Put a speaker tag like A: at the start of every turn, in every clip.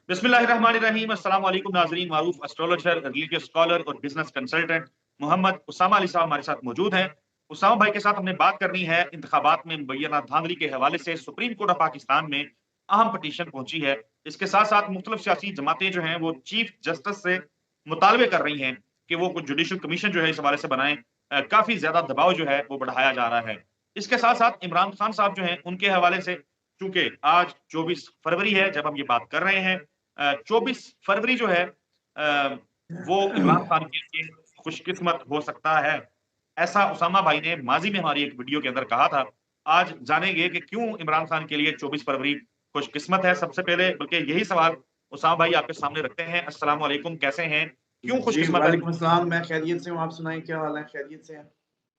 A: बिस्मिल्लाहिर्रहमानिर्रहीम। अस्सलाम वालेकुम नाज़रीन। मारूफ एस्ट्रोलॉजर, रिलीजियस स्कॉलर और बिजनेस कंसल्टेंट मोहम्मद उसामा अली साहब हमारे साथ मौजूद हैं। उसामा भाई के साथ हमने बात करनी है इंतखाबात में मुबैना धांधली के हवाले से। सुप्रीम कोर्ट ऑफ पाकिस्तान में अहम पटिशन पहुंची है। इसके साथ साथ मुख्तलिफ सियासी जमातें जो हैं वो चीफ जस्टिस से मुतालबे कर रही हैं कि वो कुछ जुडिशल कमीशन जो है इस हवाले से बनाएं। काफी ज्यादा दबाव जो है वो बढ़ाया जा रहा है। इसके साथ साथ इमरान खान साहब जो हैं उनके हवाले से, चूंकि आज 24 फरवरी है जब हम ये बात कर रहे हैं, 24 फरवरी जो है वो इमरान खान के लिए खुशकिस्मत हो सकता है, ऐसा उसामा भाई ने माजी में हमारी एक वीडियो के अंदर कहा था। आज जानेंगे कि क्यों इमरान खान के लिए 24 फरवरी खुशकिस्मत है। सबसे पहले बल्कि यही सवाल उसामा भाई आपके सामने रखते हैं। अस्सलाम वालेकुम, कैसे हैं, क्यों
B: जी
A: खुशकिस्मत है?
B: वालेकुम अस्सलाम। मैं खैरियत से हूँ, आप सुनाएं क्या हाल है? खैरियत से हैं?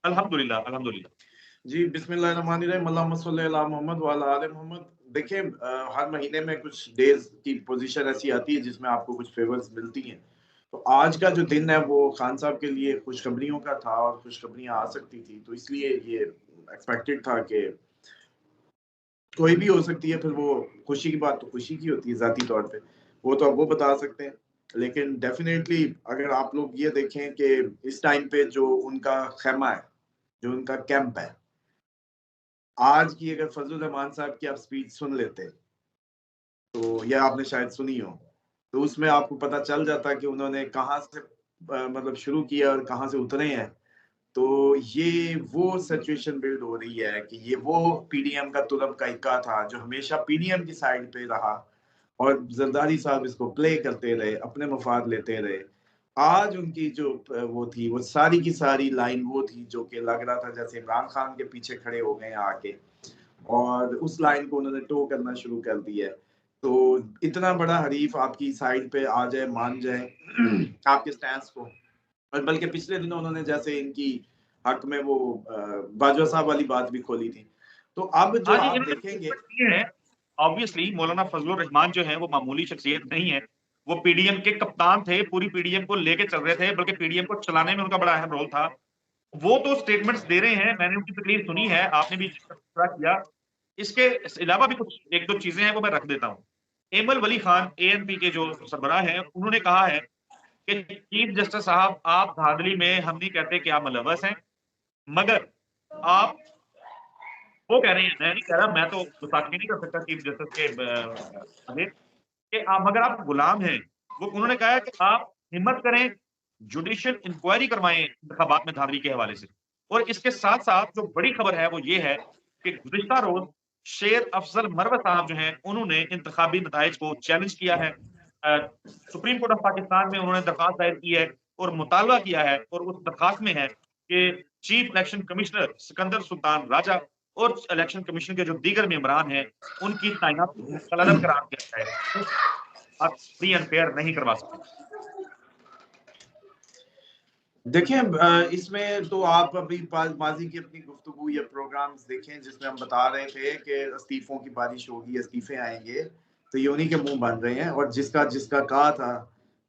A: अल्हम्दुलिल्लाह अल्हम्दुलिल्लाह।
B: जी बिस्मिल्लाहिर्रहमानिर्रहीम, अल्लाहुम्मा सल्ली अला मोहम्मद व अला आले मोहम्मद। देखिए हर महीने में कुछ डेज की पोजीशन ऐसी आती है जिसमें आपको कुछ फेवर्स मिलती हैं। तो आज का जो दिन है वो खान साहब के लिए खुशखबरियों का था और खुशखबरियां आ सकती थी, तो इसलिए ये एक्सपेक्टेड था कि कोई भी हो सकती है। फिर वो खुशी की बात तो खुशी की होती है ज़ाती तौर पे, वो तो अब वो बता सकते हैं। लेकिन डेफिनेटली अगर आप लोग ये देखें कि इस टाइम पे जो उनका खेमा है, जो उनका कैंप है, आज की अगर फजलुर रहमान साहब की आप स्पीच सुन लेते तो, या आपने शायद सुनी हो, तो उसमें आपको पता चल जाता कि उन्होंने कहाँ से मतलब शुरू किया और कहाँ से उतरे हैं। तो ये वो सिचुएशन बिल्ड हो रही है कि ये वो पीडीएम का तुरब का इक्का था जो हमेशा पीडीएम की साइड पे रहा और जरदारी साहब इसको प्ले करते रहे, अपने मफाद लेते रहे। आज उनकी जो वो थी, वो सारी की सारी लाइन वो थी जो कि लग रहा था जैसे इमरान खान के पीछे खड़े हो गए हैं आके, और उस लाइन को उन्होंने टो करना शुरू कर दिया है। तो इतना बड़ा हरीफ आपकी साइड पे आ जाए, मान जाए आपके स्टैंड को। और बल्कि पिछले दिनों उन्होंने जैसे इनकी हक में वो बाजवा साहब वाली बात भी खोली थी। तो अब जो
A: हाँ जी,
B: आप
A: इन्होंने
B: देखेंगे,
A: statement दिए हैं। ऑब्वियसली मौलाना फजलुर रहमान जो है वो मामूली शख्सियत नहीं है। वो पीडीएम के कप्तान थे, पूरी पीडीएम को लेके चल रहे थे, बल्कि पीडीएम को चलाने में उनका बड़ा अहम रोल था। वो तो स्टेटमेंट्स दे रहे हैं, मैंने उनकी तकरीर सुनी है, आपने भी जिक्र किया। इसके अलावा भी कुछ एक दो चीजें हैं वो मैं रख देता हूँ। एमल वली खान एएनपी के जो सरबराह हैं उन्होंने कहा है कि चीफ जस्टिस साहब, आप धांधली में हम नहीं कहते कि आप मुलव्वस हैं, मगर आप, वो कह रहे हैं, मैं नहीं कह रहा, मैं तो गुस्ताखी नहीं कर सकता चीफ जस्टिस के आगे, कि आप, मगर आप गुलाम हैं। वो उन्होंने कहा है कि आप हिम्मत करें, जुडिशियल इंक्वायरी करवाएं इंतखाबात में धांधली के हवाले से। और इसके साथ साथ जो बड़ी खबर है वो ये है कि गुज़िश्ता रोज शेर अफजल मरवत साहब जो हैं उन्होंने इंतखाबी नताइज को चैलेंज किया है। सुप्रीम कोर्ट ऑफ पाकिस्तान में उन्होंने दरखास्त दायर की है और मुतालबा किया है, और उस दरखास्त में है कि chief election commissioner Sikandar Sultan Raja और इलेक्शन कमीशन के जो दीगर मेंबरान हैं उनकी तैनाती को मुस्तलद करार दिया जाए। आप फ्री एंड फेयर नहीं करवा सकते।
B: देखिए इसमें तो आप अभी माजी की अपनी गुफ्तगू या प्रोग्राम्स देखें जिसमें हम बता रहे थे कि इस्तीफों की बारिश होगी, इस्तीफे आएंगे, तो ये उन्हीं के मुंह बन रहे हैं। और जिसका जिसका कहा था,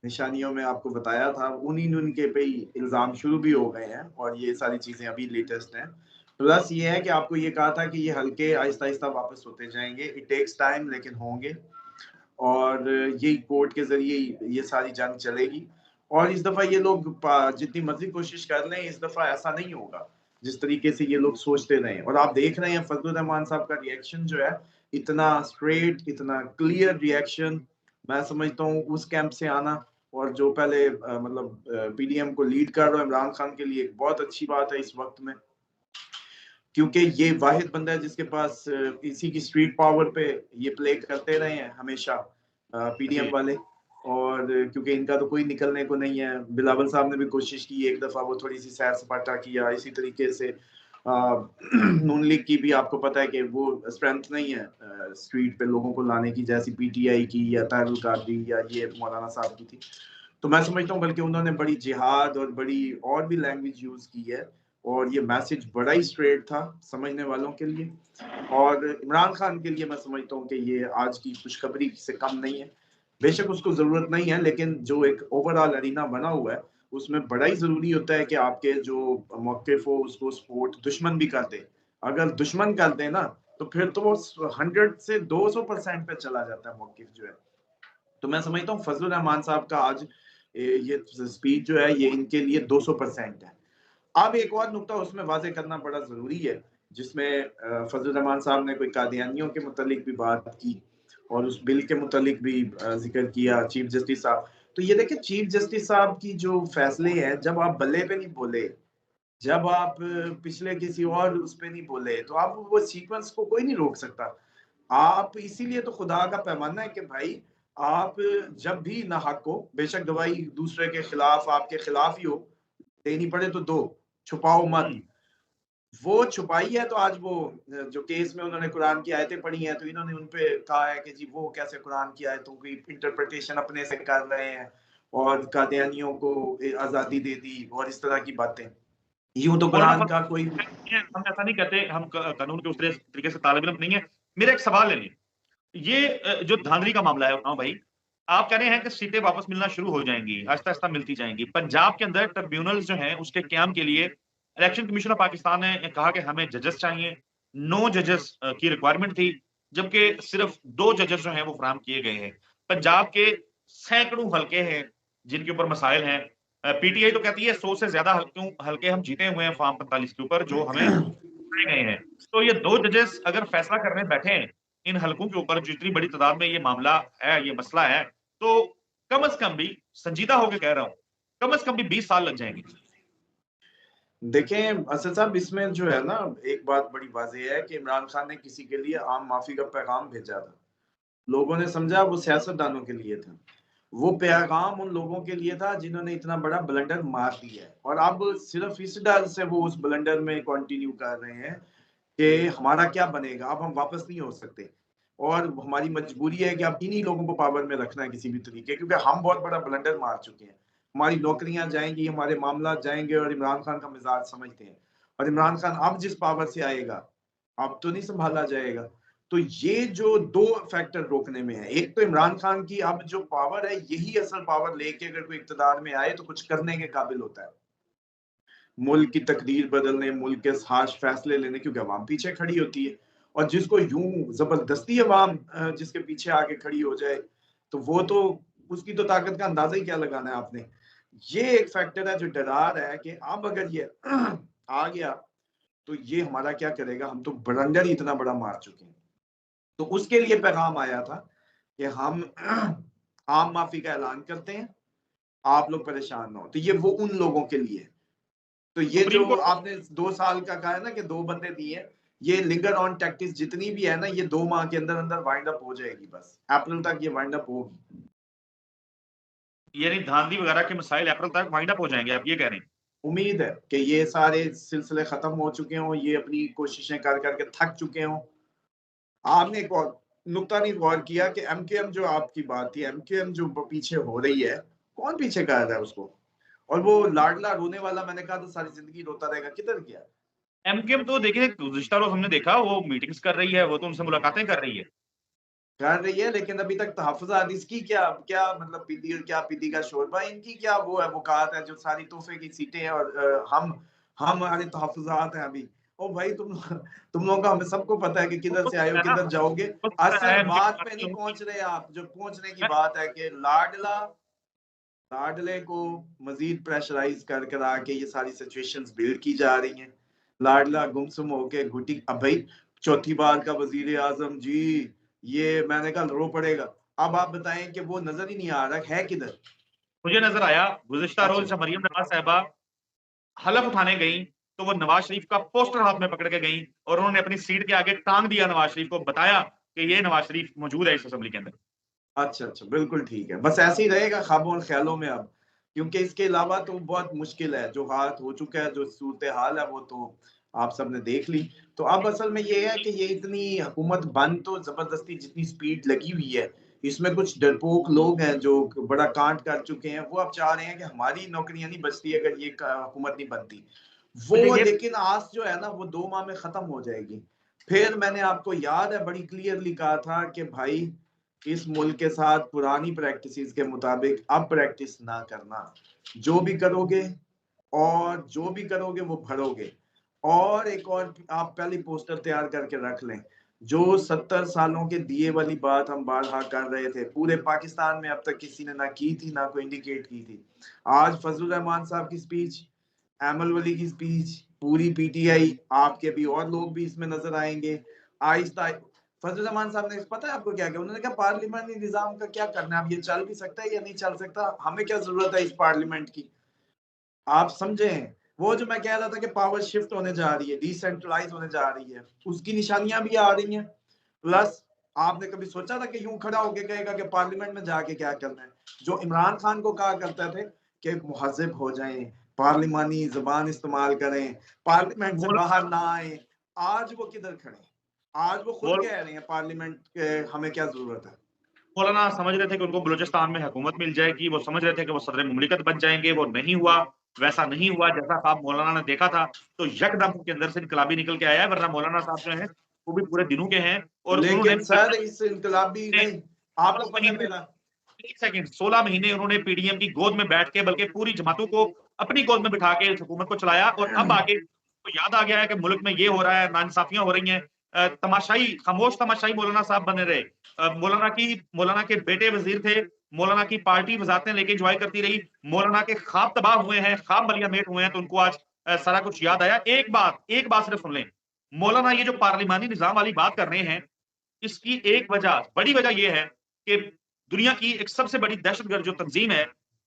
B: निशानियों में आपको बताया था, उन्हीं उनके पे ही इल्ज़ाम शुरू भी हो गए हैं और ये सारी चीज़ें अभी लेटेस्ट हैं। प्लस ये है कि आपको ये कहा था कि ये हल्के आहिस्ता आहिस्ता वापस होते जाएंगे, इट टेक्स टाइम, लेकिन होंगे। और ये कोर्ट के ज़रिए ये सारी जंग चलेगी। और इस दफ़ा ये लोग जितनी मर्ज़ी कोशिश कर लें, इस दफ़ा ऐसा नहीं होगा, जिस तरीके से ये लोग सोचते रहे। और आप देख रहे हैं फजलुर रहमान साहब का रिएक्शन जो है, इतना स्ट्रेट, इतना क्लियर रिएक्शन, मैं समझता हूँ उस कैंप से आना, और जो पहले मतलब पीडीएम को लीड कर रहा है इमरान खान के लिए एक बहुत अच्छी बात है इस वक्त में, क्योंकि ये वाहिद बंदा है जिसके पास इसी की स्ट्रीट पावर पे ये प्ले करते रहे हैं हमेशा पीडीएम
A: जी।
B: वाले। और क्योंकि इनका तो कोई निकलने को नहीं है। बिलावल साहब ने भी कोशिश की एक दफा, वो थोड़ी सी सैर सपाटा किया इसी तरीके से। नून लीग की भी आपको पता है कि वो स्ट्रेंथ नहीं है स्ट्रीट पे लोगों को लाने की, जैसी पीटीआई की या तारुल कादरी या ये मौलाना साहब की थी। तो मैं समझता हूँ बल्कि उन्होंने बड़ी जिहाद और बड़ी और भी लैंग्वेज यूज की है, और ये मैसेज बड़ा ही स्ट्रेट था समझने वालों के लिए। और इमरान खान के लिए मैं समझता हूँ कि ये आज की खुशखबरी से कम नहीं है। बेशक उसको जरूरत नहीं है, लेकिन जो एक ओवरऑल अरीना बना हुआ है उसमें बड़ा ही जरूरी होता है कि आपके जो मौकिफ हो उसको सपोर्ट दुश्मन भी कर दे। अगर दुश्मन कर दे ना, तो फिर तो वो 100 से 200% पे चला जाता है मौकिफ जो है। तो मैं समझता हूँ फजलुर रहमान साहब का आज ये स्पीच जो है ये इनके लिए 200% है। अब एक और नुकता उसमें वाज़ेह करना बड़ा ज़रूरी है, जिसमें फजलुर रहमान साहब ने कोई कादियानियों के मुतालिक भी बात की और उस बिल के मुतालिक भी ज़िक्र किया चीफ जस्टिस साहब। तो ये देखिए चीफ जस्टिस साहब की जो फैसले हैं, जब आप बल्ले पे नहीं बोले, जब आप पिछले किसी और उस पे नहीं बोले, तो आप वो सीक्वेंस को कोई नहीं रोक सकता। आप इसीलिए तो खुदा का पैमाना है कि भाई आप जब भी नाहक हो, बेशक गवाही दूसरे के खिलाफ आपके खिलाफ ही हो, देनी पड़े तो दो, छुपाओ मत। वो छुपाई है तो आज वो जो केस में उन्होंने कुरान की आयतें पढ़ी हैं, तो इन्होंने उन पे कहा है कि जी वो कैसे कुरान की आयतों की इंटरप्रिटेशन अपने से कर रहे हैं और कादियानियों को आज़ादी दे दी और इस तरह की बातें। यूँ तो
A: मौलाना
B: कुरान का कोई
A: हम ऐसा नहीं कहते, हम कानून के उस तरीके से तालिब इल्म नहीं है। मेरा एक सवाल है, ये जो धांधली का मामला है उन्नाव भाई, आप कह रहे हैं कि सीटें वापस मिलना शुरू हो जाएंगी, आहिस्ता-आहिस्ता मिलती जाएंगी। पंजाब के अंदर ट्रिब्यूनल्स जो हैं उसके क़याम के लिए इलेक्शन कमीशन ऑफ पाकिस्तान ने कहा कि हमें जजेस चाहिए। 9 जजेस की रिक्वायरमेंट थी, जबकि सिर्फ 2 जजेस जो हैं वो फराहम किए गए हैं। पंजाब के सैकड़ों हलके हैं जिनके ऊपर मसाइल हैं। पीटीआई तो कहती है 100 से ज्यादा हलके हम जीते हुए हैं फॉर्म 45 के ऊपर जो हमें बनाए गए हैं। तो ये 2 जजेस अगर फैसला करने बैठे इन हलकों के ऊपर, जितनी बड़ी तादाद में ये मामला है, ये मसला है, तो कम से कम भी, संजीदा होके कह रहा हूँ, कम से कम भी 20 साल लग जाएंगे।
B: देखें असद साहब, इसमें जो है ना एक बात बड़ी वाज़ेह है कि इमरान खान ने किसी के लिए आम माफ़ी का पैगाम भेजा था। लोगों ने समझा वो सियासतदानों के लिए था। वो पैगाम उन लोगों के लिए था जिन्होंने इतना बड़ा ब्लंडर मार दिया है और अब सिर्फ इस डर से वो उस ब्लंडर में कंटिन्यू कर रहे हैं कि हमारा क्या बनेगा, अब हम वापस नहीं हो सकते और हमारी मजबूरी है कि अब इन्हीं लोगों को पावर में रखना है किसी भी तरीके, क्योंकि हम बहुत बड़ा ब्लंडर मार चुके हैं। हमारी नौकरियां जाएंगी, हमारे मामला जाएंगे और इमरान खान का मिजाज समझते हैं। और इमरान खान अब जिस पावर से आएगा, अब तो नहीं संभाला जाएगा। तो ये जो दो फैक्टर रोकने में है, एक तो इमरान खान की अब जो पावर है, यही असल पावर लेके अगर कोई इक्तदार में आए तो कुछ करने के काबिल होता है, मुल्क की तकदीर बदलने, मुल्क के हाश फैसले लेने, क्योंकि अवाम पीछे खड़ी होती है। और जिसको यूं जबरदस्ती अवाम जिसके पीछे आके खड़ी हो जाए, तो वो तो उसकी तो ताकत का अंदाजा ही क्या लगाना है आपने। ये एक फैक्टर है जो डरा रहा है कि अब अगर ये आ गया तो ये हमारा क्या करेगा, हम तो बरंडर ही इतना बड़ा मार चुके हैं। तो उसके लिए पैगाम आया था कि हम आम माफी का ऐलान करते हैं, आप लोग परेशान ना हो। तो ये वो उन लोगों के लिए है। तो ये जो
A: सुप्रीम कोर्ट
B: आपने 2 साल का कहा है ना कि 2 बंदे दिए, ये लिंगर ऑन टैक्टिस जितनी भी है ना, ये 2 माह के अंदर अंदर वाइंड अप हो जाएगी। बस अप्रैल तक ये वाइंड अप होगी।
A: यानी धांधली वगैरह के मसाइल अप्रैल तक वाइंड अप हो जाएंगे, आप ये कह रहे हैं?
B: उम्मीद है कि ये सारे सिलसिले खत्म हो चुके हों, ये अपनी कोशिशें कर करके थक चुके हों। आपने एक और नुकता नहीं गौर किया कि एमकेएम जो आपकी बात थी, एमकेएम जो पीछे हो रही है, कौन पीछे कर रहा है उसको? और वो लाडला रोने वाला, मैंने कहा तो सारी जिंदगी रोता रहेगा, किधर गया?
A: एमकेएम तो देखिए गुज़िश्ता रोज़ हमने देखा वो मीटिंग्स कर रही है, वो तो उनसे मुलाकातें कर रही है।
B: कर रही है, लेकिन अभी तक तहफ़्फ़ुज़ात इसकी क्या क्या मतलब पीती का शोरबा, इनकी क्या वो है वक़ात है जो सारी तोहफ़े की सीटें हैं और हम हमारे तहफ़्फ़ुज़ात हैं अभी। ओ भाई तुम लोगों का हमें सबको पता है कि किधर से आए हो,
A: है ना?
B: किधर जाओगे।
A: हो सकता
B: असल
A: है मुझे
B: बात पे नहीं पहुँच रहे आप, जो पहुँचने की बात है कि लाडले को मज़ीद प्रेशराइज़ कर करा के ये सारी सिचुएशंस बिल्ड की जा रही हैं। लाडला गुमसुम होके घुटी, अब भाई चौथी बार का वज़ीर आज़म जी, ये मैंने कहा रो पड़ेगा। अब आप बताएं कि वो नजर ही नहीं आ रहा है किधर।
A: मुझे नज़र आया गुज़िश्ता रोज़
B: अच्छा,
A: जब मरियम नवाज़ साहिबा हलफ उठाने गईं, तो वो नवाज़ शरीफ का पोस्टर हाथ में पकड़ के गईं और उन्होंने अपनी सीट के आगे टाँग दिया नवाज़ शरीफ को, बताया कि ये नवाज़ शरीफ मौजूद है इस असेंबली के अंदर।
B: अच्छा, अच्छा, बिल्कुल ठीक है। बस ऐसे ही रहेगा ख्वाबों और ख़्यालों में अब, क्योंकि इसके अलावा तो बहुत मुश्किल है। जो हाथ हो चुका है, जो सूरत-ए-हाल है, वो तो आप सबने देख ली। तो अब असल में ये है कि ये इतनी हुकूमत बन तो ज़बरदस्ती जितनी स्पीड लगी हुई है, इसमें कुछ डरपोक लोग हैं जो बड़ा कांड कर चुके हैं। वो अब चाह रहे हैं कि हमारी नौकरियाँ नहीं बचती अगर ये क हुकूमत नहीं बनती।
A: मुझे
B: वो
A: ये
B: लेकिन आस जो है ना, वो 2 माह में ख़त्म हो जाएगी। फिर मैंने आपको याद है बड़ी क्लियरली कहा था कि भाई इस मुल्क के साथ पुरानी प्रैक्टिसेस के मुताबिक अब प्रैक्टिस ना करना। जो भी करोगे और जो भी करोगे वो भरोगे। और एक और आप पहले पोस्टर तैयार करके रख लें। जो 70 सालों के दिए वाली बात हम बारहा कर रहे थे, पूरे पाकिस्तान में अब तक किसी ने ना की थी, ना कोई इंडिकेट की थी। आज फजलुर रहमान साहब की स्पीच, एमल वली की स्पीच, पूरी पीटीआई, आपके भी और लोग भी इसमें नजर आएंगे। आहिस्ता फजलुर रहमान साहब ने पता है आपको क्या किया? उन्होंने कहा पार्लियामेंटी निजाम का क्या करना है, अब ये चल भी सकता है या नहीं चल सकता, हमें क्या जरूरत है इस पार्लियामेंट की। आप समझे? वो जो मैं कह रहा था कि पावर शिफ्ट होने जा रही है, डिसेंट्रलाइज होने जा रही है, उसकी निशानियां भी आ रही हैं। प्लस आपने कभी सोचा था कि यूं खड़ा होके कहेगा कि पार्लियामेंट में जाके क्या करना है? जो इमरान खान को कहा करते थे कि मुहज्जिब हो जाएं, पार्लिमानी जबान इस्तेमाल करें, पार्लियामेंट से
A: मौलाना
B: बाहर ना आए, आज वो किधर खड़े हैं? आज वो खुद
A: मौल-
B: कह रहे हैं पार्लियामेंट के हमें क्या जरूरत है।
A: मौलाना समझ रहे थे कि उनको बलूचिस्तान में हुकूमत मिल जाएगी, वो समझ रहे थे कि वो सदर मुमलिकत बन जाएंगे, वो नहीं हुआ, वैसा नहीं हुआ जैसा ख्वाब मौलाना ने देखा था। तो यकदम उनके अंदर से इनकलाबी निकल के आया है, वरना मौलाना साहब जो है वो भी पूरे दिनों के हैं और उन्होंने
B: लेकिन सर इस इनकलाबी नहीं, आपको
A: 16
B: पता है
A: महीने
B: मेरा
A: 1 सेकंड 16 महीने उन्होंने पीडीएम की गोद में बैठ के बल्कि पूरी जमातों को अपनी गोद में बिठा के इस हुकूमत को चलाया, और अब आके तो याद आ गया है कि मुल्क में ये हो रहा है, नाइंसाफियां हो रही हैं। तमाशाई, खामोश तमाशाई मौलाना साहब बने रहे। मौलाना के बेटे वजीर थे, मौलाना की पार्टी वजारतें लेके इंजॉय करती रही, मौलाना के ख्वाब तबाह हुए हैं, ख्वाब मलिया मेट हुए हैं, तो उनको आज सारा कुछ याद आया। एक बात सिर्फ सुन लें, मौलाना ये जो पार्लिमानी निजाम वाली बात कर रहे हैं, इसकी एक वजह, बड़ी वजह ये है कि दुनिया की एक सबसे बड़ी दहशतगर्द जो तंजीम है,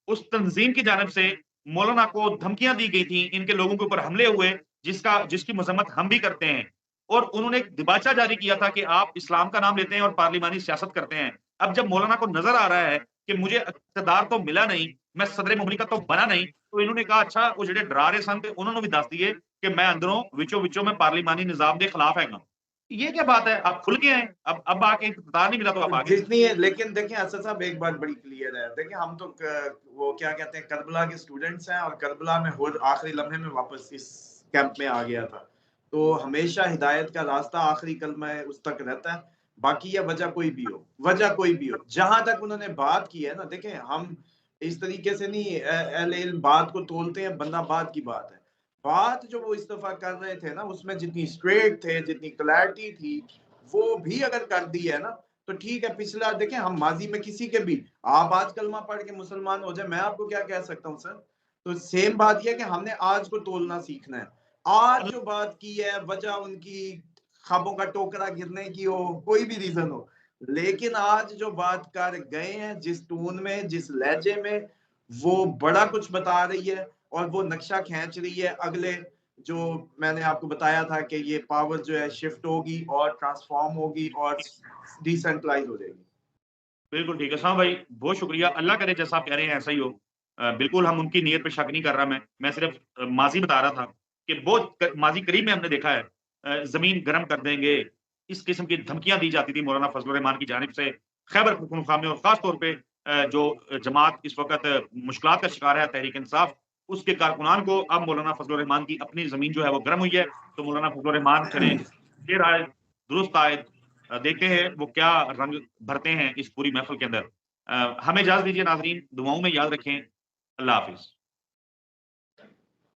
A: उस तंजीम की जानिब से मौलाना को धमकियां दी गई थी, इनके लोगों के ऊपर हमले हुए, जिसकी मजम्मत हम भी करते हैं। और उन्होंने एक दिबाचा जारी किया था कि आप इस्लाम का नाम लेते हैं और पार्लिमानी सियासत करते हैं। अब जब मौलाना को नजर आ रहा है कि मुझे इक़्तिदार तो मिला नहीं, मैं सदर मुमलिकत तो बना नहीं, तो इन्होंने कहा अच्छा वो जेडे डरा रहे सन, उन्होंने भी दस दिए कि मैं अंदरों विचो विचो में पार्लिमानी निजाम के खिलाफ हैगा। ये क्या बात है? आप खुल के आए, अब आके इक़्तिदार नहीं मिला तो आप आगे।
B: जितनी है, लेकिन देखिए असद साहब एक बात बड़ी क्लियर है, देखिए हम तो वो क्या कहते हैं करबला के स्टूडेंट्स हैं, और करबला में हो आखिरी लम्हे में वापस इस कैंप में आ गया था, तो हमेशा हिदायत का रास्ता आखिरी कलमा है उस तक रहता है। बाकी ये वजह कोई भी हो, वजह कोई भी हो, जहां तक उन्होंने बात की है ना, देखें हम इस तरीके से नहीं अहले इल्म बात को तोलते हैं, बंदा बात की बात है। बात जो वो इस दफा कर रहे थे ना, उसमें जितनी स्ट्रेट थे, जितनी क्लैरिटी थी, वो भी अगर कर दी है ना, तो ठीक है। पिछला देखें, हम माजी में किसी के भी, आप आज कलमा पढ़ के मुसलमान हो जाए, मैं आपको क्या कह सकता हूँ सर। तो सेम बात यह है कि हमने आज को तोलना सीखना है। आज जो बात की है, वजह उनकी ख्वाबों का टोकरा गिरने की हो, कोई भी रीजन हो, लेकिन आज जो बात कर गए हैं, जिस टून में, जिस लहजे में, वो बड़ा कुछ बता रही है, और वो नक्शा खींच रही है अगले, जो मैंने आपको बताया था कि ये पावर जो है शिफ्ट होगी और ट्रांसफॉर्म होगी और डिसेंट्रलाइज हो जाएगी।
A: बिल्कुल ठीक है। हाँ भाई, बहुत शुक्रिया। अल्लाह करे जैसा आप कह रहे हैं ऐसा ही हो। बिल्कुल हम उनकी नीयत पे शक नहीं कर रहा मैं सिर्फ़ माज़ी बता रहा था कि बहुत क माज़ी करीब में हमने देखा है, ज़मीन गरम कर देंगे, इस किस्म की धमकियाँ दी जाती थी मौलाना फज़लुर रहमान की जानिब से। खैबर पख्तूनख्वा में और ख़ास तौर पे जो जमात इस वक़्त मुश्किलात का शिकार है, तहरीक इंसाफ, उसके कारकुनान को अब मौलाना फज़लुर रहमान की अपनी ज़मीन जो है वो गरम हुई है। तो मौलाना फज़लुर रहमान चलें, देर आए, दुरुस्त आए। देखते हैं वो क्या रंग भरते हैं इस पूरी महफ़िल के अंदर। हमें इजाज़त दीजिए नाज़रीन, दुआओं में याद रखें। अल्लाह हाफ़िज़।